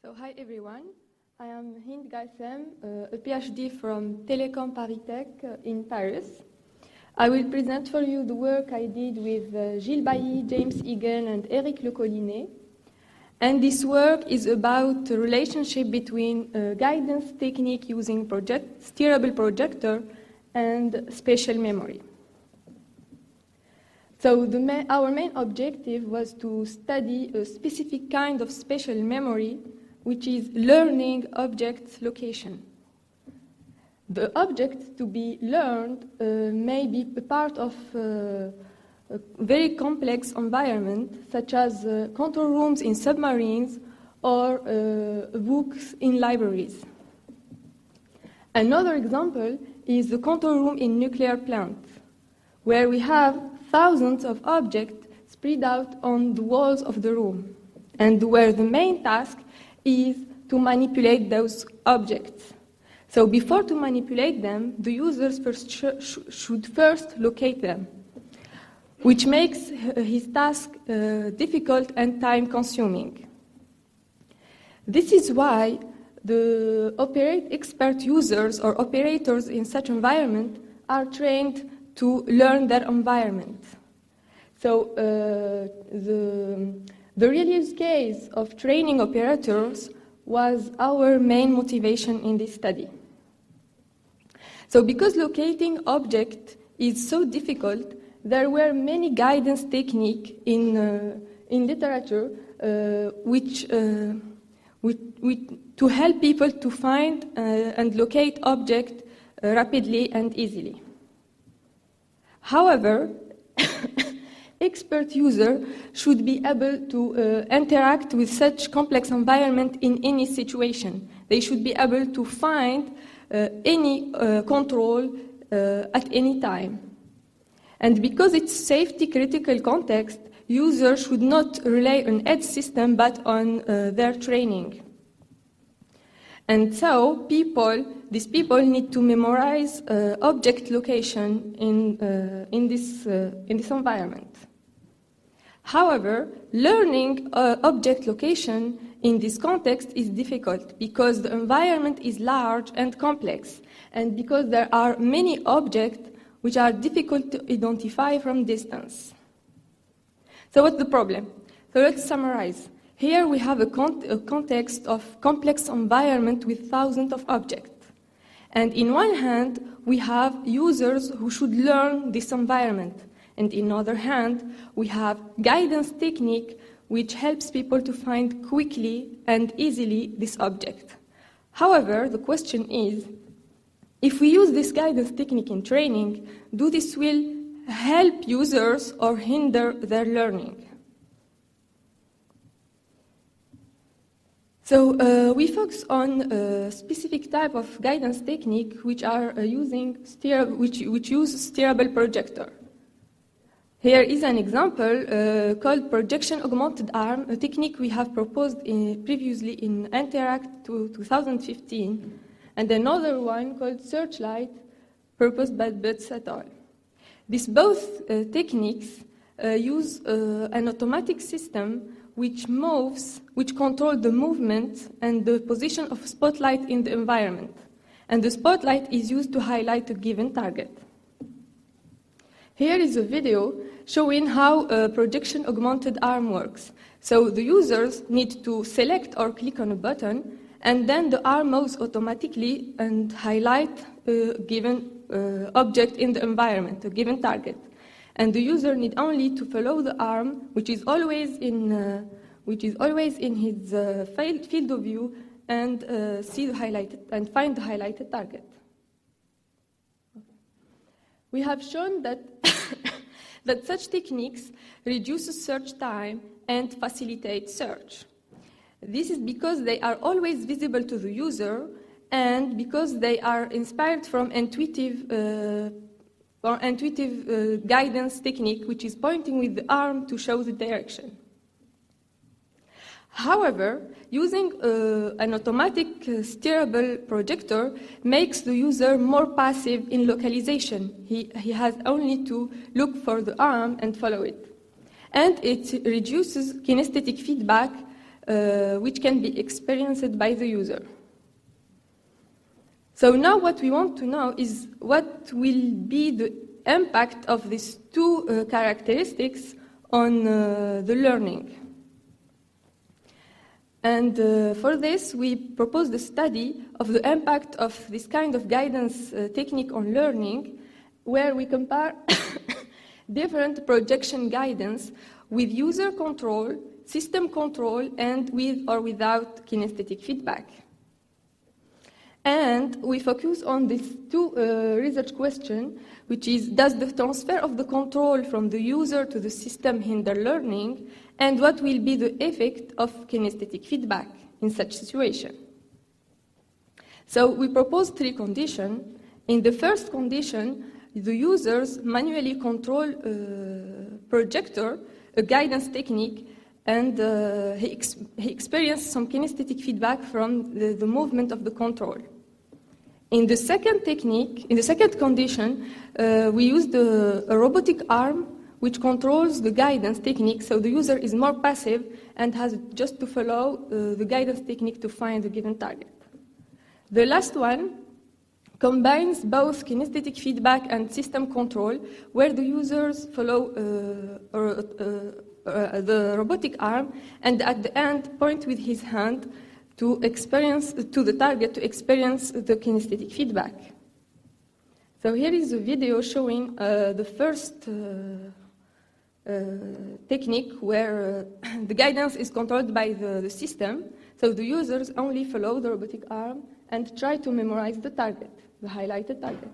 So hi everyone, I am Hind Gacem, a PhD from Télécom Paris Tech in Paris. I will present for you the work I did with Gilles, James Eagan and Eric Lecolinet. And this work is about the relationship between guidance technique using steerable projector and spatial memory. So our main objective was to study a specific kind of spatial memory, which is learning object location. The object to be learned may be a part of a very complex environment, such as control rooms in submarines or books in libraries. Another example is the control room in nuclear plants, where we have thousands of objects spread out on the walls of the room, and where the main task is to manipulate those objects. So before to manipulate them, the users should first locate them, which makes his task difficult and time-consuming. This is why the expert users or operators in such environment are trained to learn their environment. So the real use case of training operators was our main motivation in this study. So because locating objects is so difficult, there were many guidance techniques in literature to help people to find and locate objects rapidly and easily. However, expert users should be able to interact with such complex environment in any situation. They should be able to find any control at any time. And because it's safety-critical context, users should not rely on edge system but on their training. And so these people need to memorize object location in this environment. However, learning object location in this context is difficult because the environment is large and complex, and because there are many objects which are difficult to identify from distance. So what's the problem? So let's summarize. Here we have a context of complex environment with thousands of objects. And in one hand, we have users who should learn this environment. And in other hand, we have guidance technique which helps people to find quickly and easily this object. However, the question is, if we use this guidance technique in training, do this will help users or hinder their learning? So we focus on a specific type of guidance technique which use steerable projector. Here is an example called projection augmented arm, a technique we have proposed previously in Interact 2015, and another one called Searchlight, proposed by Butts et al. These both techniques use an automatic system which controls the movement and the position of spotlight in the environment. And the spotlight is used to highlight a given target. Here is a video showing how a projection augmented arm works. So the users need to select or click on a button, and then the arm moves automatically and highlight a given object in the environment, a given target. And the user need only to follow the arm, which is always in his field of view, and see the highlighted and find the highlighted target. We have shown that that such techniques reduce search time and facilitate search. This is because they are always visible to the user, and because they are inspired from intuitive guidance technique, which is pointing with the arm to show the direction. However, using an automatic steerable projector makes the user more passive in localization. He has only to look for the arm and follow it. And it reduces kinesthetic feedback which can be experienced by the user. So now what we want to know is what will be the impact of these two characteristics on the learning. And for this, we proposed a study of the impact of this kind of guidance technique on learning, where we compare different projection guidance with user control, system control, and with or without kinesthetic feedback. And we focus on these two research questions, which is, does the transfer of the control from the user to the system hinder learning, and what will be the effect of kinesthetic feedback in such situation? So we propose three conditions. In the first condition, the users manually control projector, a guidance technique, and he experienced some kinesthetic feedback from the movement of the control. In the second technique, in the second condition, we used a robotic arm which controls the guidance technique, so the user is more passive and has just to follow the guidance technique to find a given target. The last one combines both kinesthetic feedback and system control, where the users follow the robotic arm and at the end point with his hand to the target to experience the kinesthetic feedback. So here is a video showing the first technique where the guidance is controlled by the system. So the users only follow the robotic arm and try to memorize the target, the highlighted target.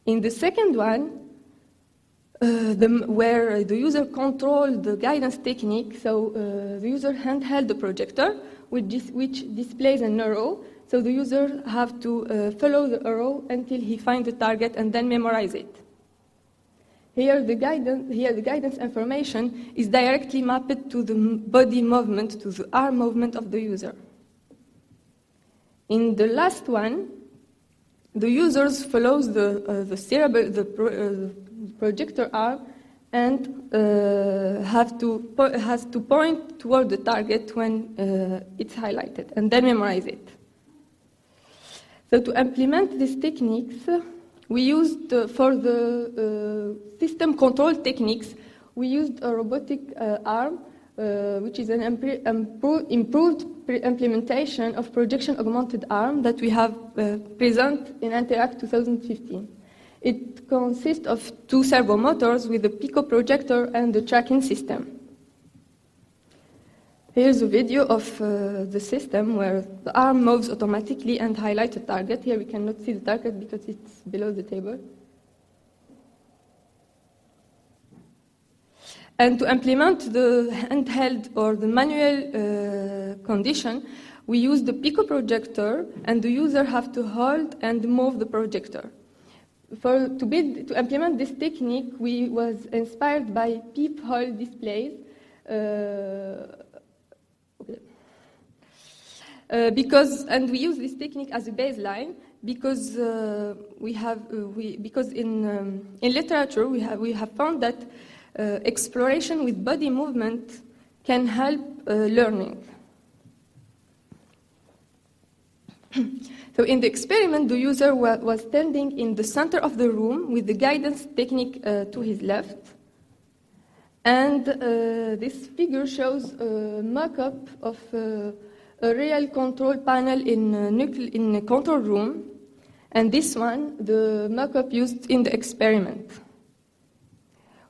In the second one, where the user controls the guidance technique, so the user handheld the projector, which displays an arrow, so the user have to follow the arrow until he finds the target and then memorize it. Here the guidance information is directly mapped to the body movement, to the arm movement of the user. In the last one, the users follows the projector arm and has to point toward the target when it's highlighted and then memorize it. So to implement these techniques, we used for the system control techniques, we used a robotic arm, which is an improved implementation of projection augmented arm that we have present in Interact 2015. It consists of two servo motors with a pico projector and the tracking system. Here's a video of the system where the arm moves automatically and highlights a target. Here we cannot see the target because it's below the table. And to implement the handheld or the manual condition, we use the pico projector, and the user have to hold and move the projector. To implement this technique, we was inspired by peephole displays. And we use this technique as a baseline because in literature we have found that exploration with body movement can help learning. So in the experiment, the user was standing in the center of the room with the guidance technique to his left. And this figure shows a mock-up of a real control panel in a control room. And this one, the mock-up used in the experiment.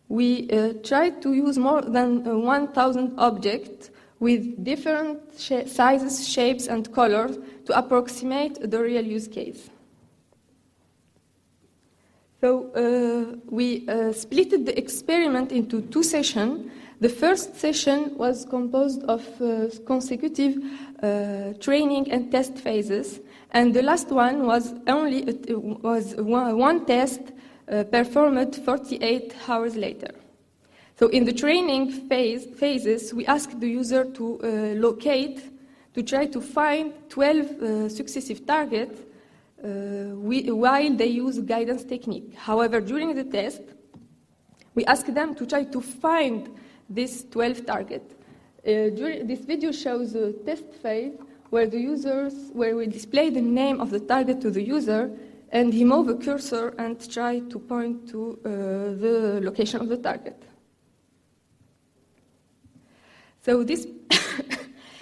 We tried to use more than 1,000 objects with different sizes, shapes, and colors to approximate the real use case. So we split the experiment into two sessions. The first session was composed of consecutive training and test phases, and the last one was one test performed 48 hours later. So in the training phases, we asked the user to try to find 12 successive targets while they use guidance technique. However, during the test, we asked them to try to find these 12 targets. This video shows a test phase where we display the name of the target to the user, and he moves a cursor and try to point to the location of the target. So this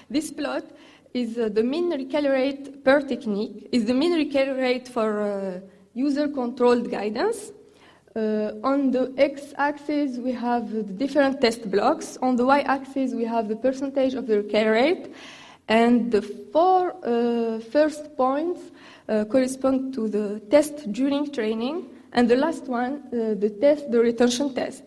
this plot is the mean recall rate per technique, is the mean recall rate for user-controlled guidance. On the x-axis, we have the different test blocks. On the y-axis, we have the percentage of the recall rate. And the four first points correspond to the test during training. And the last one, the retention test.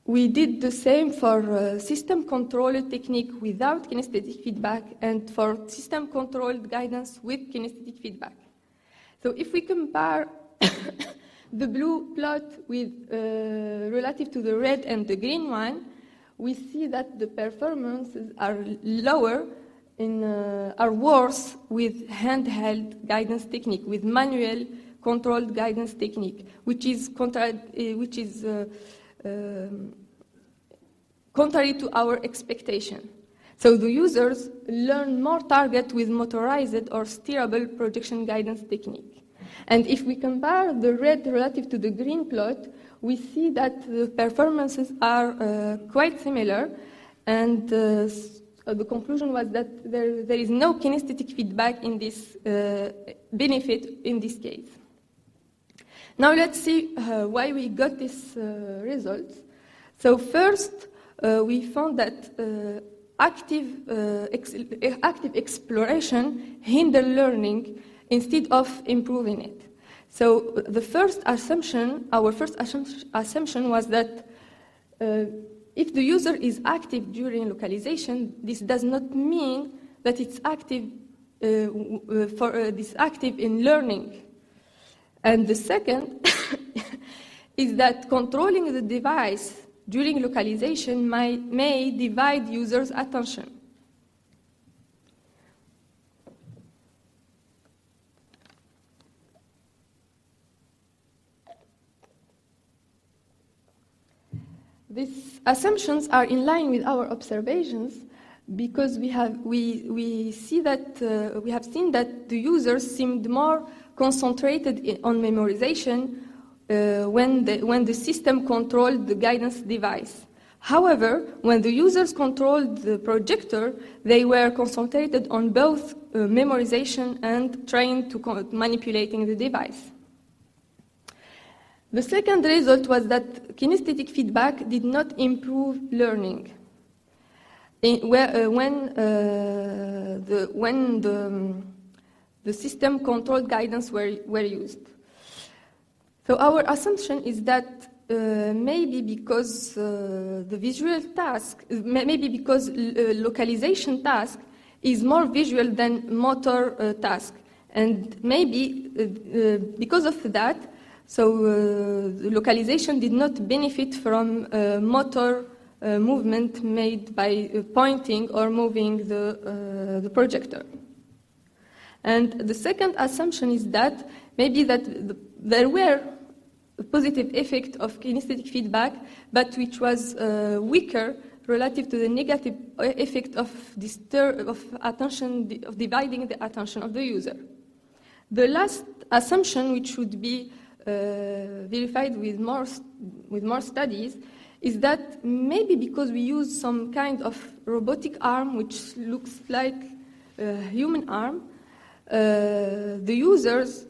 We did the same for system-controlled technique without kinesthetic feedback and for system-controlled guidance with kinesthetic feedback. So if we compare the blue plot with relative to the red and the green one, we see that the performances are lower, are worse with handheld guidance technique, with manual controlled guidance technique, which is contrary to our expectation. So the users learn more target with motorized or steerable projection guidance technique. And if we compare the red relative to the green plot, we see that the performances are quite similar, and the conclusion was that there is no kinesthetic feedback in this benefit in this case. Now let's see why we got these results. So first, we found that active exploration hinder learning instead of improving it. So the first assumption, our first assumption was that if the user is active during localization, this does not mean that it's active active in learning. And the second is that controlling the device during localization may divide users' attention. These assumptions are in line with our observations because we have seen that the users seemed more concentrated on memorization when the system controlled the guidance device. However, when the users controlled the projector, they were concentrated on both memorization and trying to manipulating the device. The second result was that kinesthetic feedback did not improve learning when the system-controlled guidance were used. So our assumption is that maybe because the visual task, maybe because localization task is more visual than motor task, and maybe because of that, so the localization did not benefit from motor movement made by pointing or moving the projector. And the second assumption is that maybe that there were a positive effect of kinesthetic feedback, but which was weaker relative to the negative effect of dividing the attention of the user. The last assumption, which should be verified with more studies, is that maybe because we use some kind of robotic arm which looks like a human arm, the users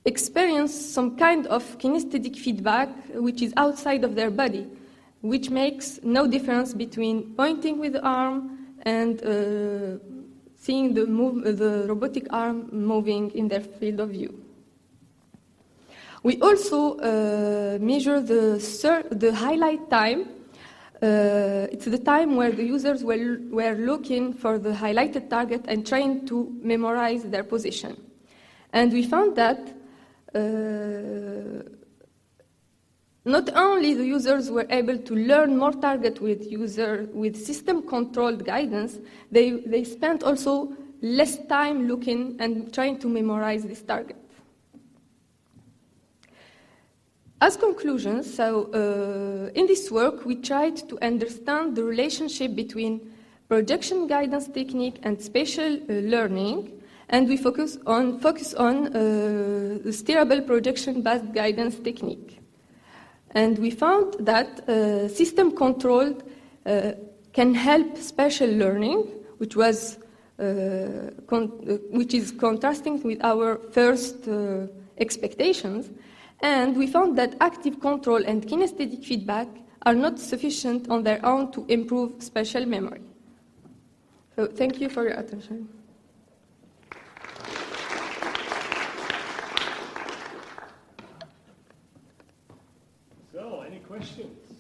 experience some kind of kinesthetic feedback which is outside of their body, which makes no difference between pointing with the arm and seeing the robotic arm moving in their field of view. We also measure the highlight time. It's the time where the users were looking for the highlighted target and trying to memorize their position. And we found that not only the users were able to learn more target with system-controlled guidance, they spent also less time looking and trying to memorize this target. As conclusions, in this work, we tried to understand the relationship between projection guidance technique and spatial learning, and we focus on the steerable projection-based guidance technique. And we found that system control can help spatial learning, which is contrasting with our first expectations. And we found that active control and kinesthetic feedback are not sufficient on their own to improve spatial memory. So thank you for your attention. So, any questions?